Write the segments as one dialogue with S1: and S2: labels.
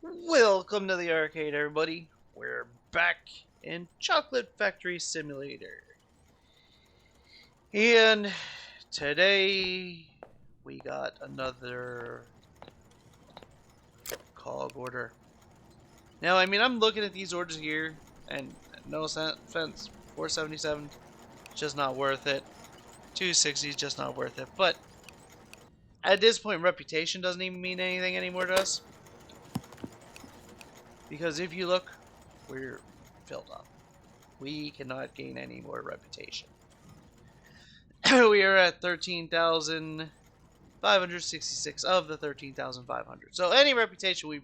S1: Welcome to the arcade, everybody. We're back in Chocolate Factory Simulator. And today we got another cog order. Now, I'm looking at these orders here, and no offense, 477, just not worth it. 260 is just not worth it. But at this point, reputation doesn't even mean anything anymore to us. Because if you look, we're filled up. We cannot gain any more reputation. We are at 13,566 of the 13,500. So any reputation we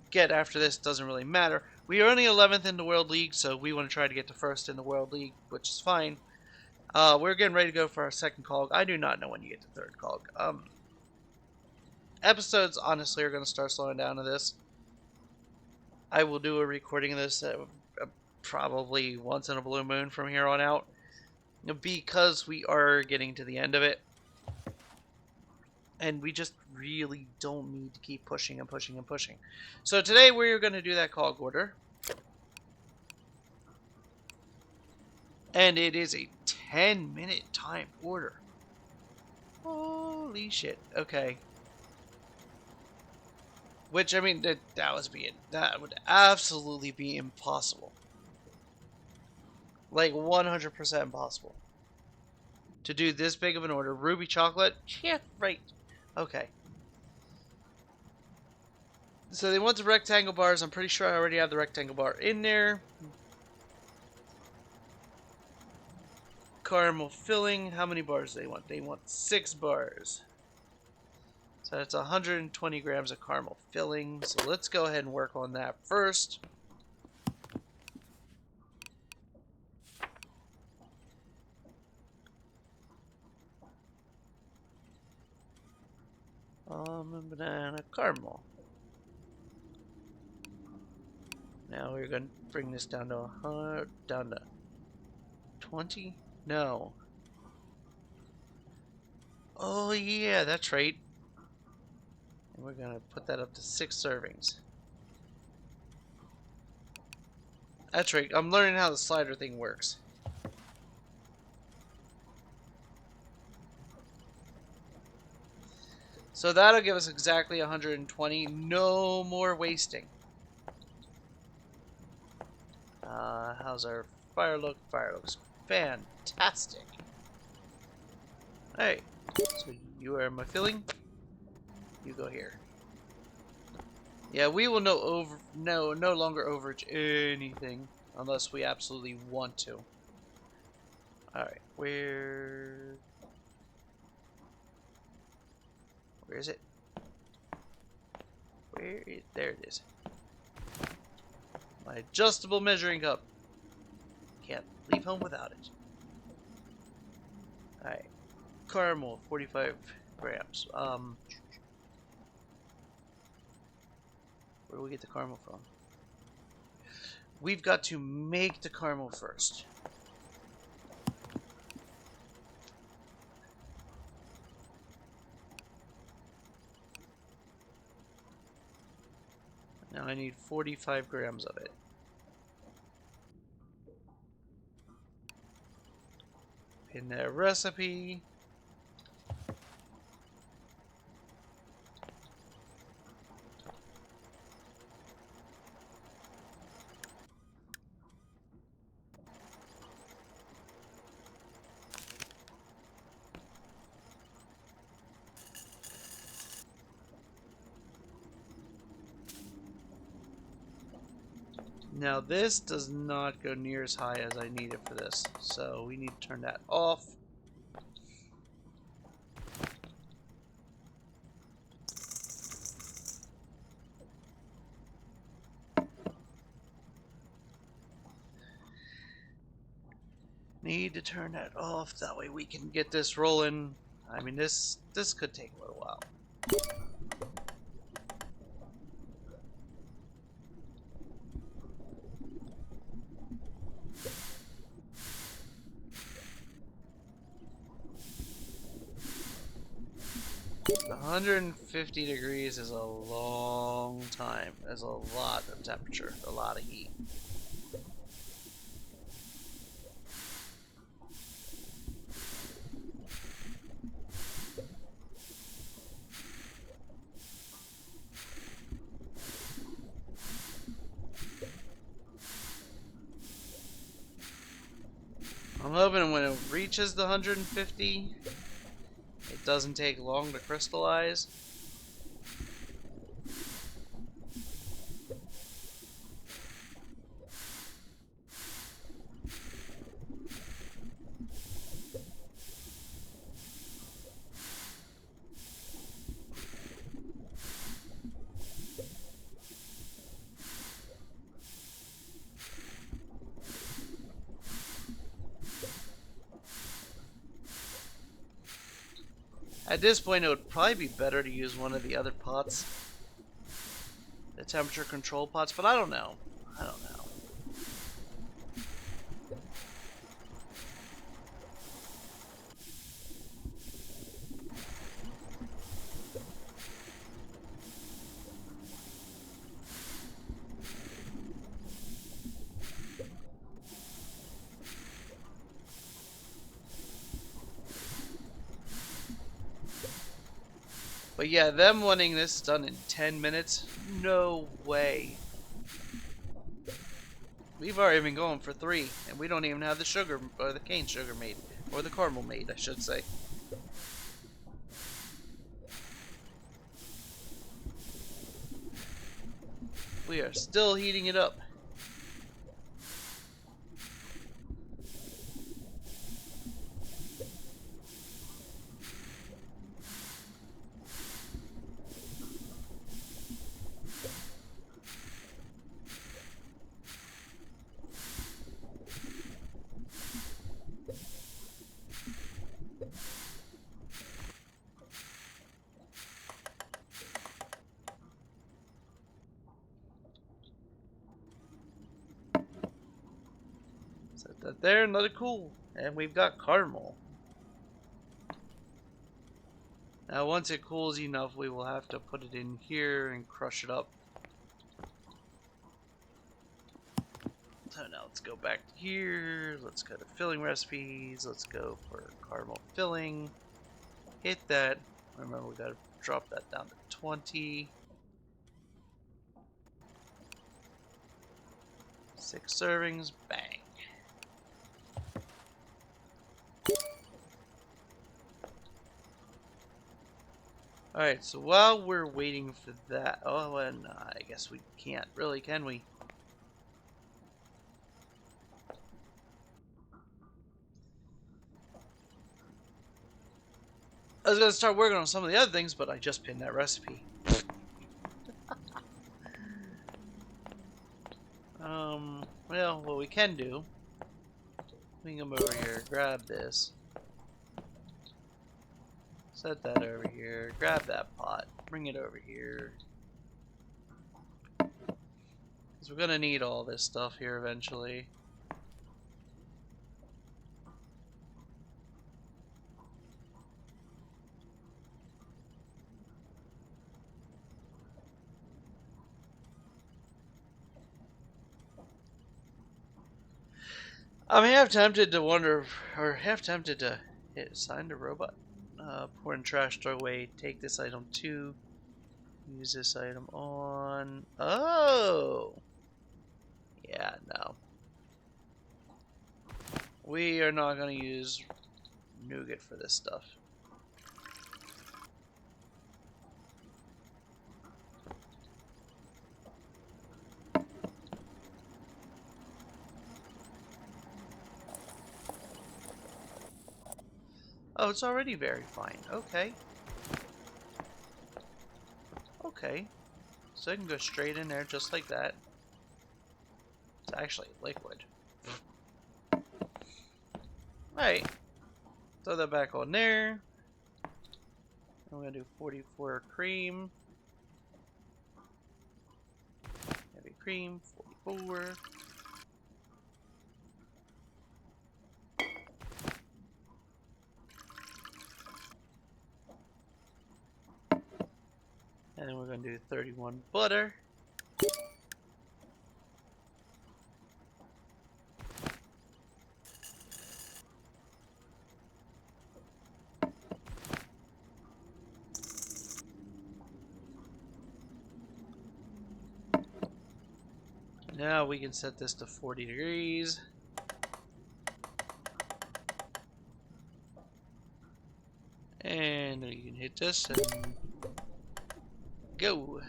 S1: get after this doesn't really matter. We are only 11th in the World League, so we want to try to get to first in the World League, which is fine. We're getting ready to go for our second cog. I do not know when you get to third cog. Episodes, honestly, are going to start slowing down to this. I will do a recording of this probably once in a blue moon from here on out, because we are getting to the end of it. And we just really don't need to keep pushing and pushing and pushing. So today we're going to do that cog order. And it is a 10-minute time order. Holy shit. Okay. Which, that would absolutely be impossible. Like 100% impossible. To do this big of an order. Ruby chocolate? Yeah, right. Okay. So they want the rectangle bars. I'm pretty sure I already have the rectangle bar in there. Caramel filling. How many bars do they want? They want 6 bars. So that's 120 grams of caramel filling. So let's go ahead and work on that first. Almond, banana, caramel. Now we're going to bring this down to 20? No. Oh yeah, that's right. And we're going to put that up to 6 servings. That's right. I'm learning how the slider thing works. So that'll give us exactly 120. No more wasting. How's our fire look? Fire looks fantastic. Hey, so you are my filling. You go here. Yeah, we will no longer overage anything unless we absolutely want to. All right, where is it? There it is. My adjustable measuring cup. Can't leave home without it. All right, caramel, 45 grams. Where do we get the caramel from? We've got to make the caramel first. Now I need 45 grams of it. In their recipe. Now this does not go near as high as I need it for this, so we need to turn that off. Need to turn that off, that way we can get this rolling. This could take a little while. 150 degrees is a long time. There's a lot of temperature, a lot of heat. I'm hoping when it reaches the 150, it doesn't take long to crystallize. At this point, it would probably be better to use one of the other pots, the temperature control pots, but I don't know. I don't know. But yeah, them wanting this done in 10 minutes, no way. We've already been going for 3, and we don't even have the sugar, or the cane sugar made, or the caramel made, I should say. We are still heating it up. Set that there and let it cool. And we've got caramel. Now once it cools enough, we will have to put it in here and crush it up. So now let's go back to here. Let's go to filling recipes. Let's go for caramel filling. Hit that. Remember, we gotta drop that down to 20. 6 servings. Bang. Alright, so while we're waiting for that... Oh, and I guess we can't really, can we? I was going to start working on some of the other things, but I just pinned that recipe. Well, what we can do... We can come over here, grab this. Set that over here, grab that pot, bring it over here. Because we're going to need all this stuff here eventually. I'm half tempted to wonder, or half tempted to hit assign to robot. Pour in trash, throw away, take this item too. Use this item on. Oh! Yeah, no. We are not going to use nougat for this stuff. Oh, it's already very fine. Okay. Okay. So I can go straight in there just like that. It's actually liquid. Alright. Throw that back on there. I'm going to do 44 cream. Heavy cream, 44. And we're going to do 31 butter. Now we can set this to 40 degrees. And you can hit this and go.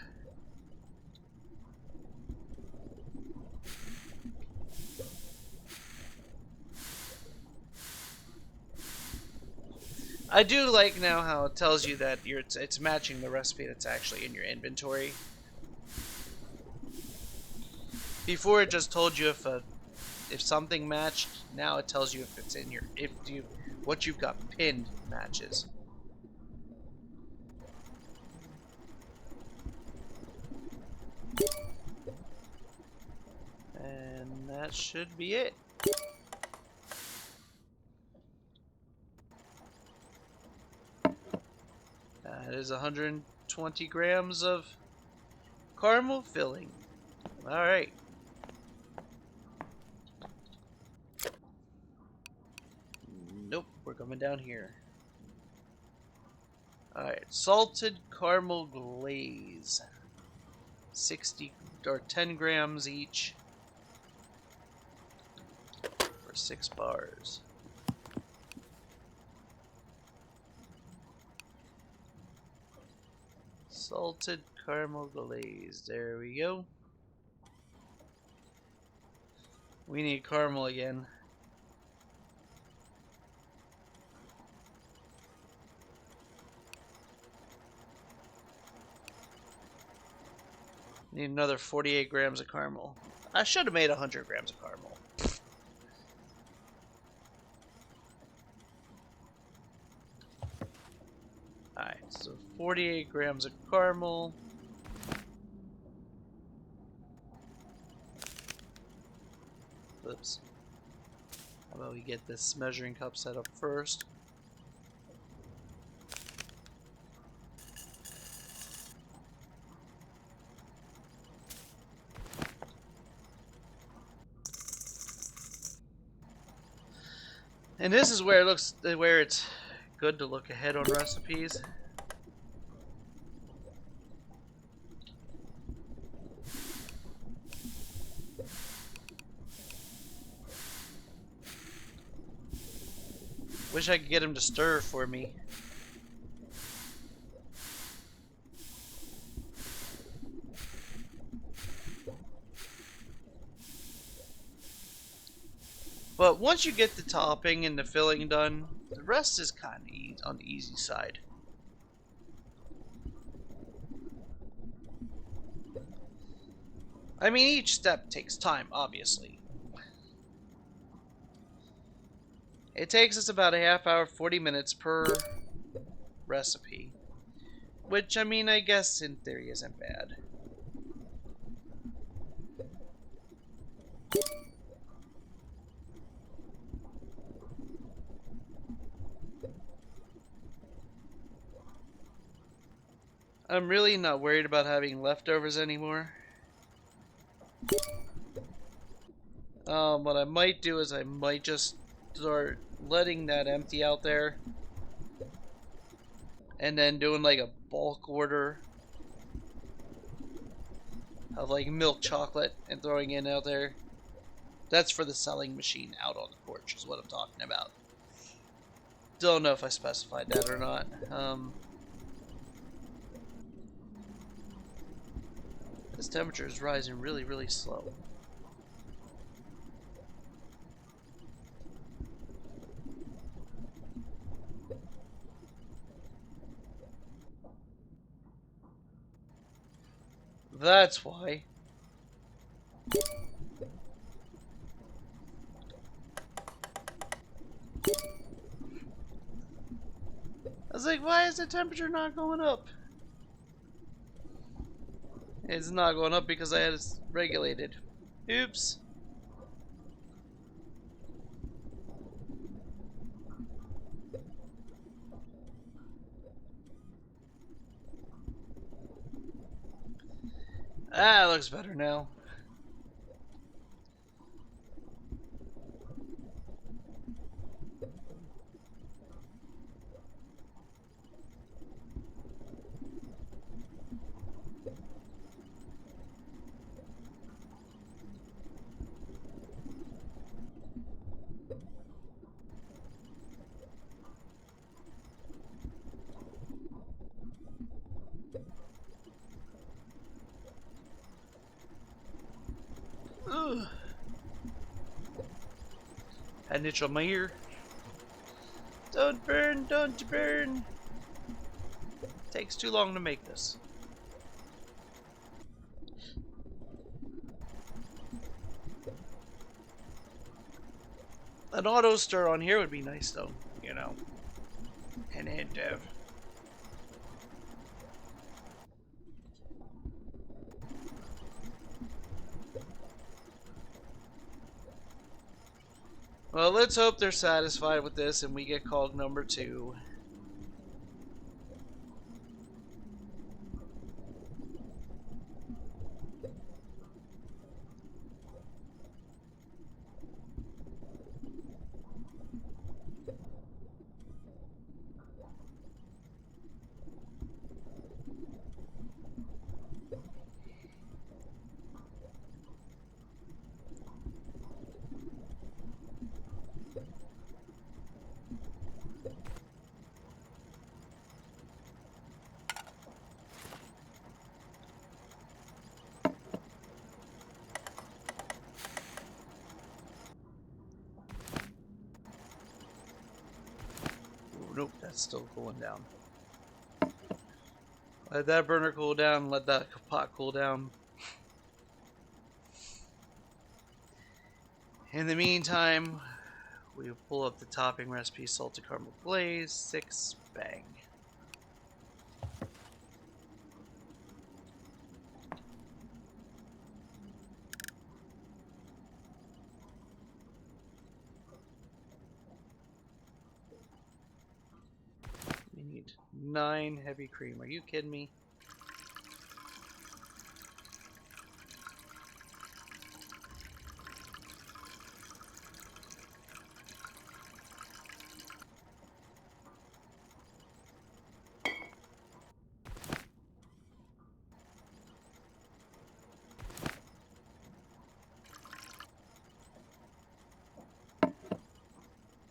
S1: I do like now how it tells you that it's matching the recipe that's actually in your inventory. Before it just told you if something matched. Now it tells you if it's in your what you've got pinned matches. And that should be it. That is 120 grams of caramel filling. Alright. Nope, we're coming down here. Alright, salted caramel glaze. 60 or 10 grams each for 6 bars. Salted caramel glaze. There we go. We need caramel again. Need another 48 grams of caramel. I should have made 100 grams of caramel. Alright, so 48 grams of caramel. Oops. How about we get this measuring cup set up first? And this is where it's good to look ahead on recipes. Wish I could get him to stir for me. But once you get the topping and the filling done, the rest is kind of on the easy side. I mean, each step takes time, obviously. It takes us about a half hour, 40 minutes per recipe. Which, I mean, I guess in theory isn't bad. I'm really not worried about having leftovers anymore. What I might do is I might just start letting that empty out there. And then doing like a bulk order of like milk chocolate and throwing it out there. That's for the selling machine out on the porch is what I'm talking about. Don't know if I specified that or not. This temperature is rising really, really slow. That's why. I was like, why is the temperature not going up? It's not going up because I had it regulated. Oops. Ah, looks better now. Ugh. Had an itch on my ear. Don't burn, don't burn. Takes too long to make this. An auto stir on here would be nice though, you know. And hint of. Well, let's hope they're satisfied with this and we get cog number 2. Nope, that's still cooling down. Let that burner cool down, let that pot cool down. In the meantime, we pull up the topping recipe, salted caramel glaze, 6, bang. We need 9 heavy cream. Are you kidding me?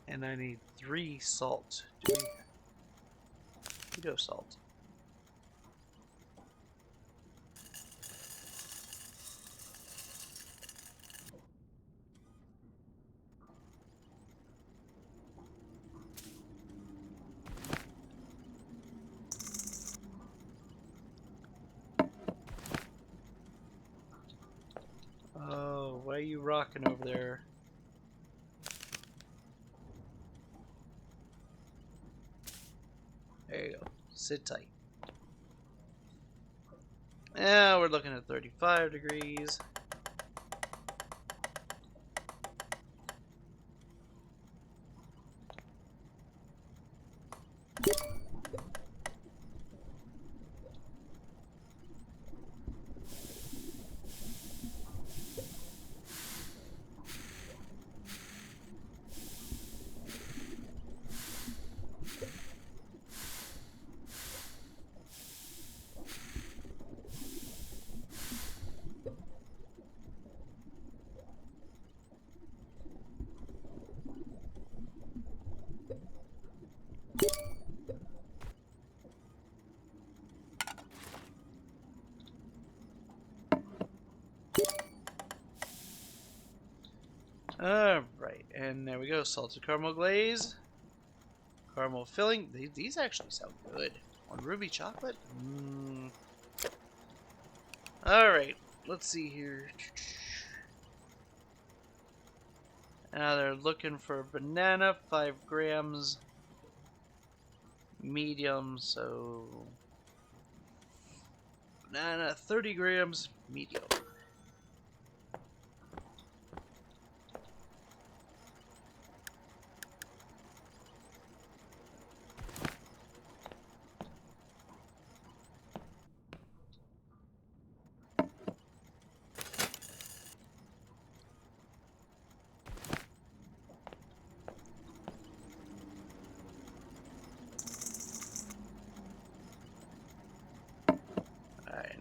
S1: And I need 3 salt. We do salt. Oh, why are you rocking over there? There you go. Sit tight. Yeah, we're looking at 35 degrees. Alright, and there we go. Salted caramel glaze. Caramel filling. These actually sound good. On ruby chocolate? Alright, let's see here. Now they're looking for banana, 5 grams. Medium, so... banana, 30 grams, medium.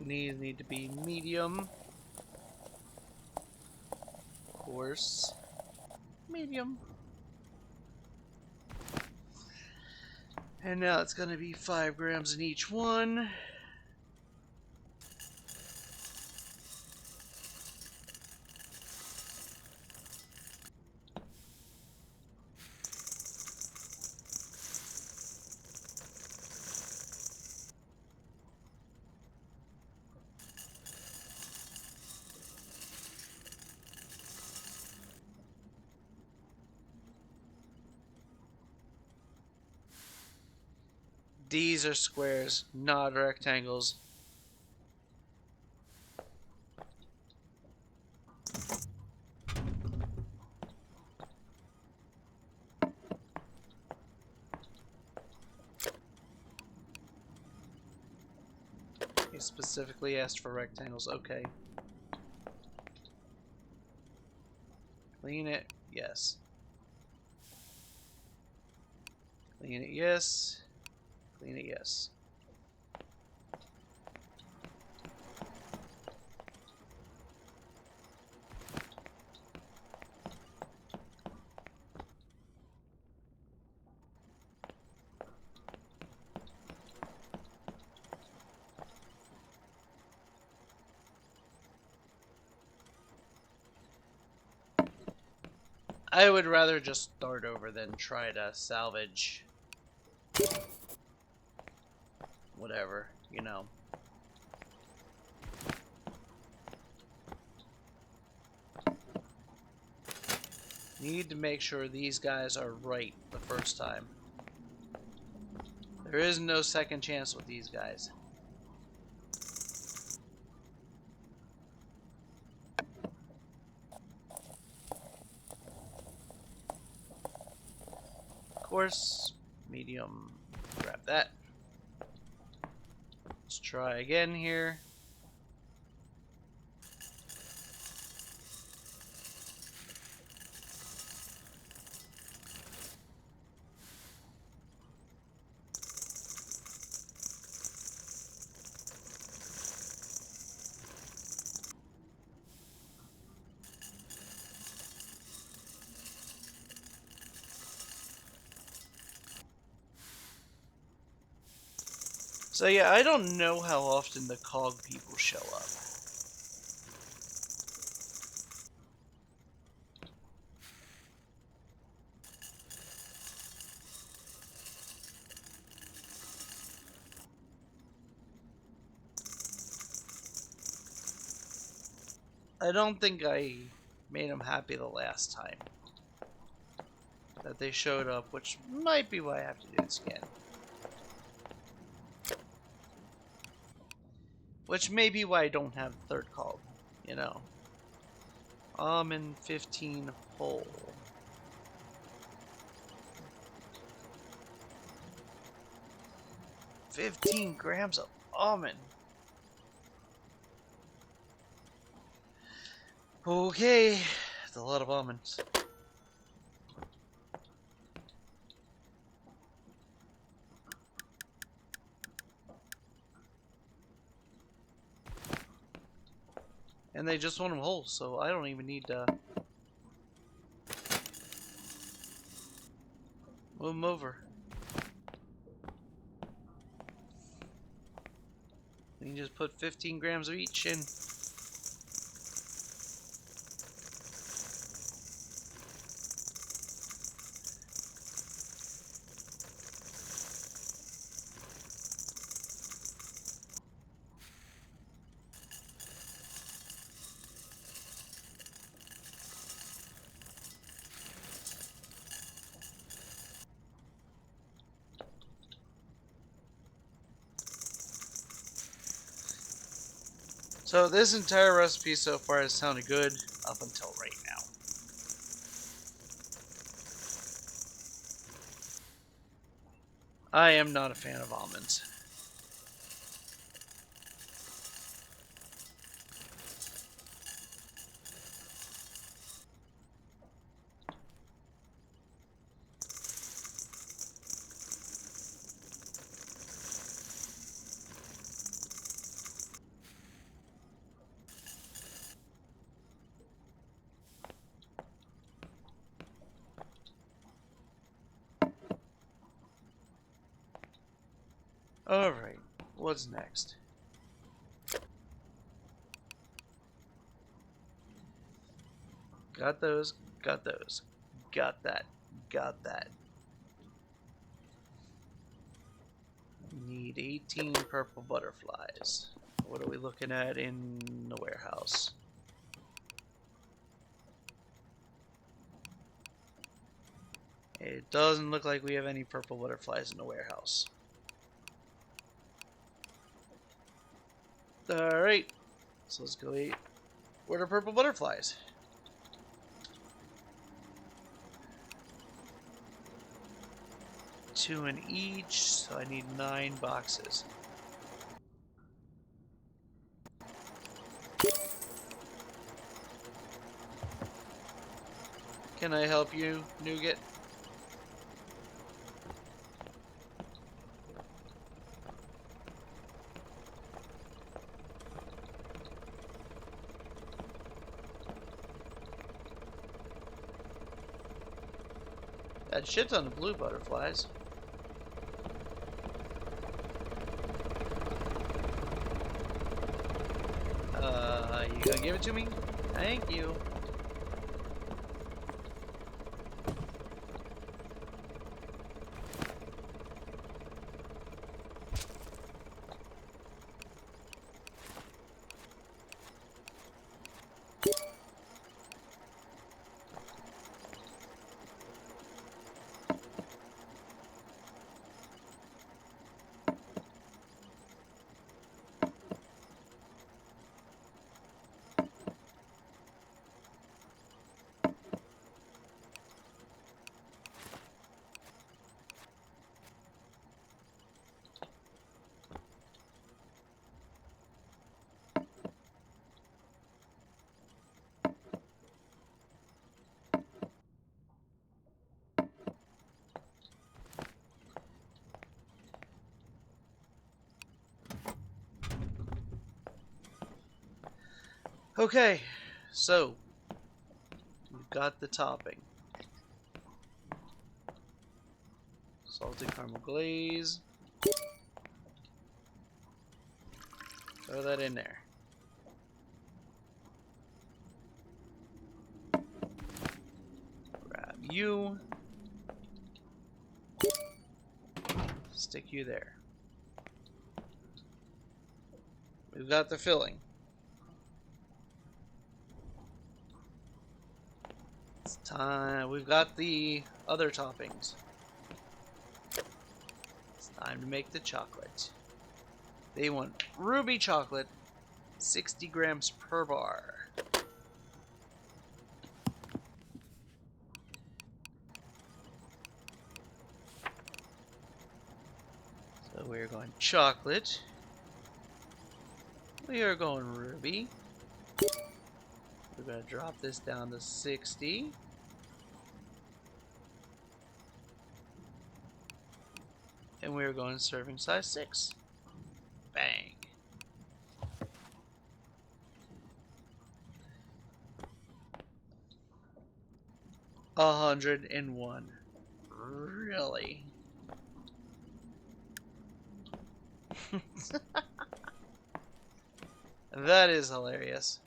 S1: These need to be medium. Of course. Medium. And now it's going to be 5 grams in each one. These are squares, not rectangles. He specifically asked for rectangles. Okay. Clean it. Yes. Clean it. Yes. Clean it. Yes. I would rather just start over than try to salvage whatever, you know. Need to make sure these guys are right the first time. There is no second chance with these guys. Of course, medium, grab that. Let's try again here. So yeah, I don't know how often the COG people show up. I don't think I made them happy the last time that they showed up, which might be why I have to do this again. Which may be why I don't have the third call, you know. Almond 15 whole. $15 grams of almond. Okay, that's a lot of almonds. And they just want them whole, so I don't even need to move them over. You can just put 15 grams of each in. So this entire recipe so far has sounded good up until right now. I am not a fan of almonds. Alright, what's next? Got those, got those. Got that, got that. Need 18 purple butterflies. What are we looking at in the warehouse? It doesn't look like we have any purple butterflies in the warehouse. Alright, so let's go eat. Where are purple butterflies? Two in each, so I need 9 boxes. Can I help you, Nougat? That shit ton of blue butterflies. You gonna give it to me? Thank you. Okay, so we've got the topping. Salted caramel glaze. Throw that in there. Grab you. Stick you there. We've got the filling. It's time. We've got the other toppings. It's time to make the chocolate. They want ruby chocolate, 60 grams per bar. So we're going chocolate. We are going ruby. We're going to drop this down to 60. And we're going serving size 6. Bang. $101. Really? That is hilarious.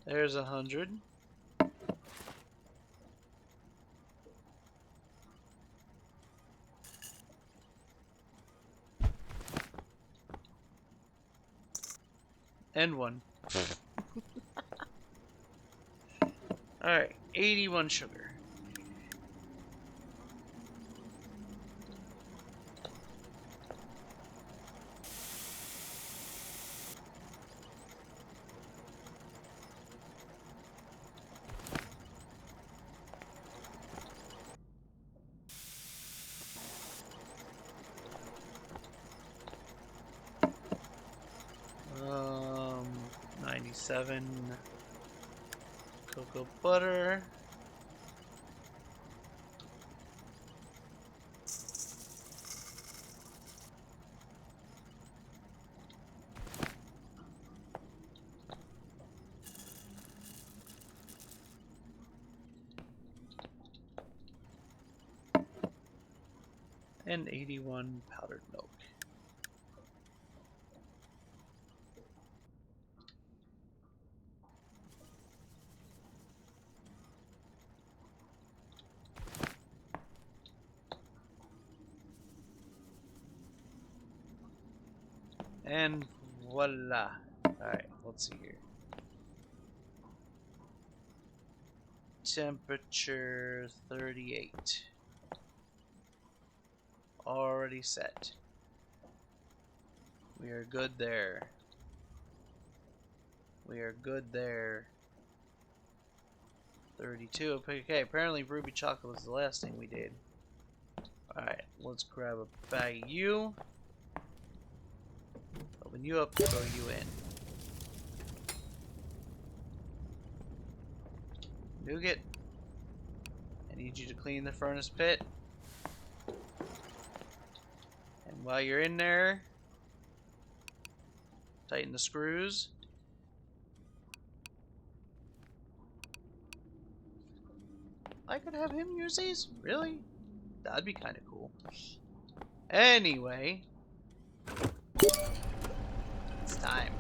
S1: There's 100. And 1. Alright, 81 sugar. 57 cocoa butter. And 81 powdered milk. And voila. Alright, let's see here. Temperature 38. Already set. We are good there. We are good there. 32. Okay, apparently ruby chocolate was the last thing we did. Alright, let's grab a bag of you. Open you up, throw you in. Nougat, I need you to clean the furnace pit. And while you're in there, tighten the screws. I could have him use these? Really? That'd be kind of cool. Anyway, it's time.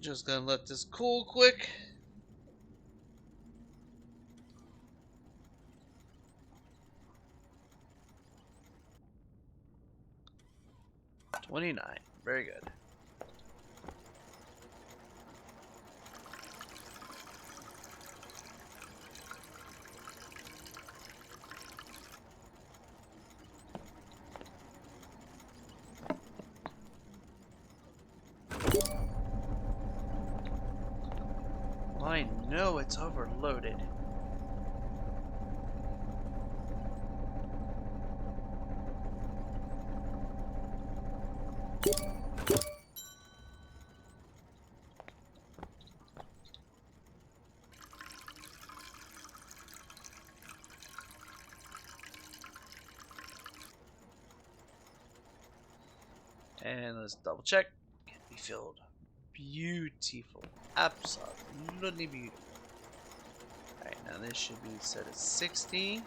S1: Just gonna let this cool quick. $29. Very good. I know it's overloaded. And let's double check. Can be filled. Beautiful. Absolutely beautiful. Alright, now this should be set at 60.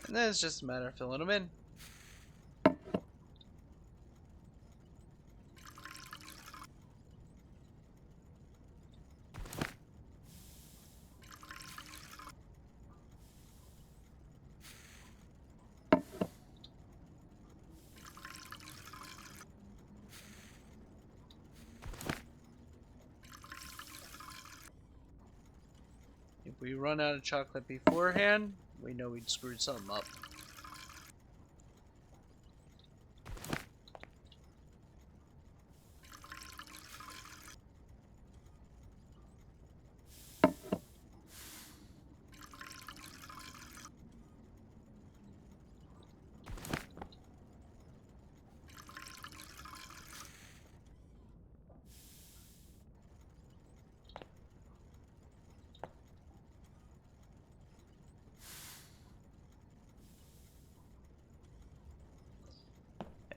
S1: And then it's just a matter of filling them in. If we run out of chocolate beforehand, we know we'd screwed something up.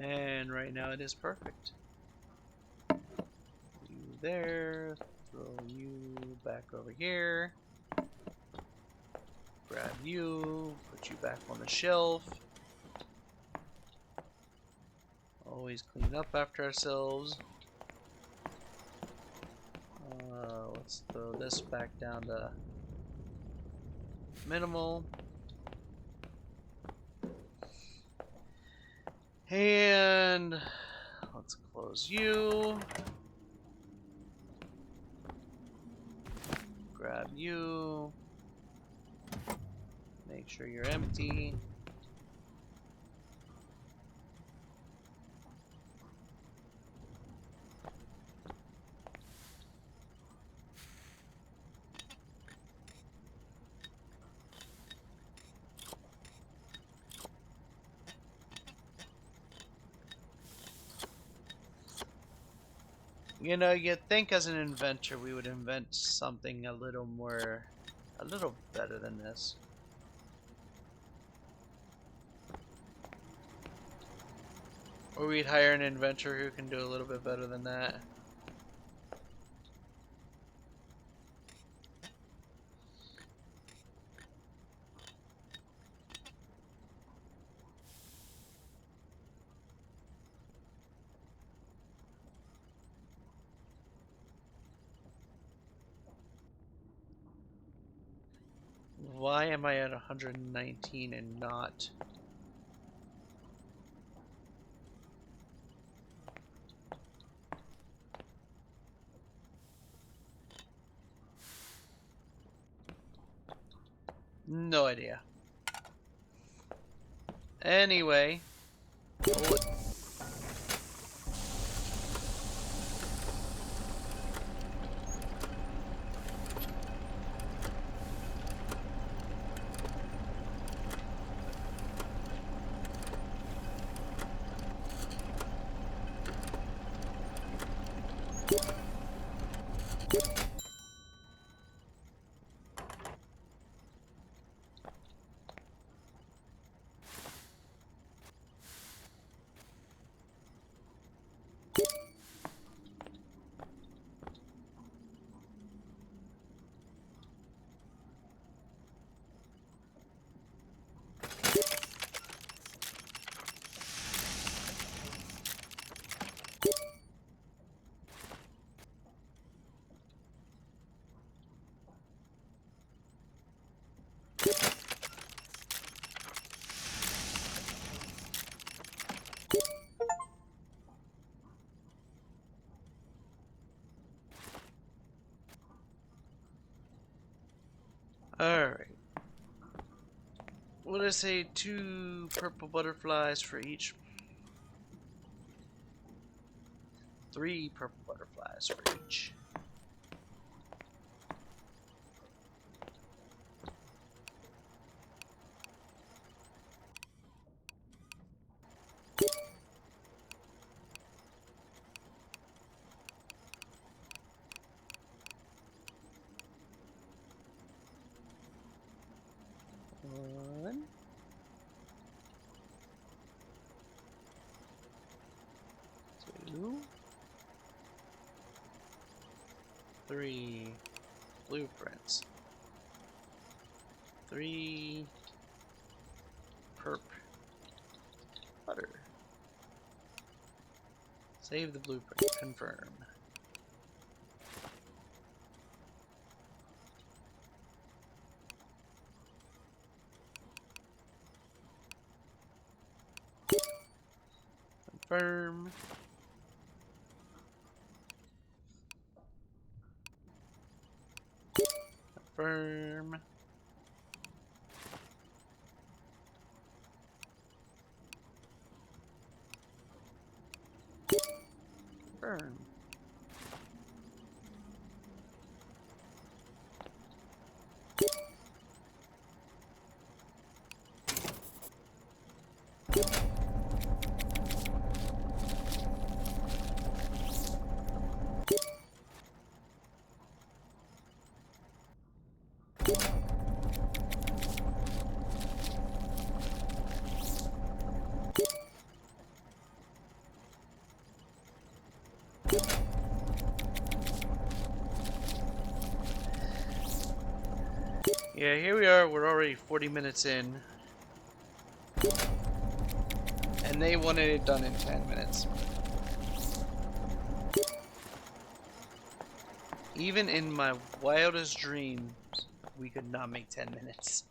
S1: And right now it is perfect. there. Throw you back over here. Grab you. Put you back on the shelf. Always clean up after ourselves. Let's throw this back down to minimal. And let's close you. Grab you. Make sure you're empty. You know, you'd think as an inventor we would invent something a little better than this. Or we'd hire an inventor who can do a little bit better than that. Why am I at 119 and not? No idea. Anyway. Alright. What did I say? 2 purple butterflies for each. 3 purple butterflies for each. One. 2. 3 blueprints. 3 perp butter. Save the blueprint. Confirm. Confirm. Confirm. Confirm. Yeah, here we are. We're already 40 minutes in. And they wanted it done in 10 minutes. Even in my wildest dreams, we could not make 10 minutes.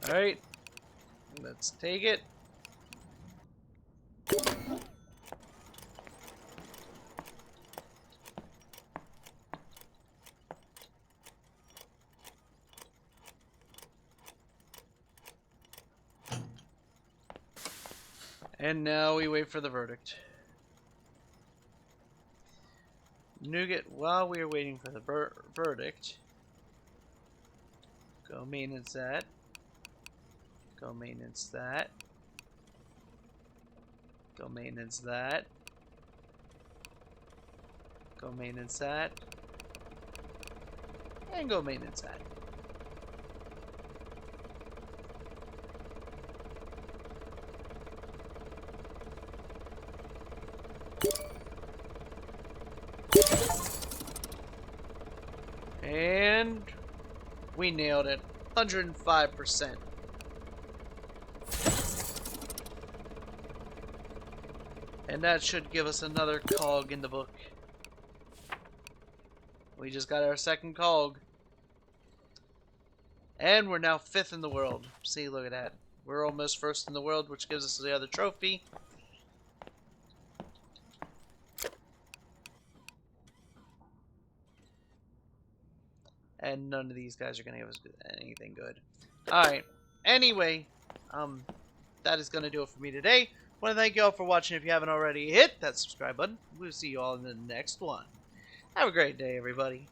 S1: Alright, let's take it. And now we wait for the verdict. Nougat, while we are waiting for the verdict, go maintenance that. Go maintenance that. Go maintenance that. Go maintenance that. And go maintenance that. And we nailed it. 105%. And that should give us another cog in the book. We just got our second cog. And we're now 5th in the world. See, look at that. We're almost 1st in the world, which gives us the other trophy. And none of these guys are going to give us anything good. Alright. Anyway, that is going to do it for me today. I want to thank you all for watching. If you haven't already, hit that subscribe button. We'll see you all in the next one. Have a great day, everybody.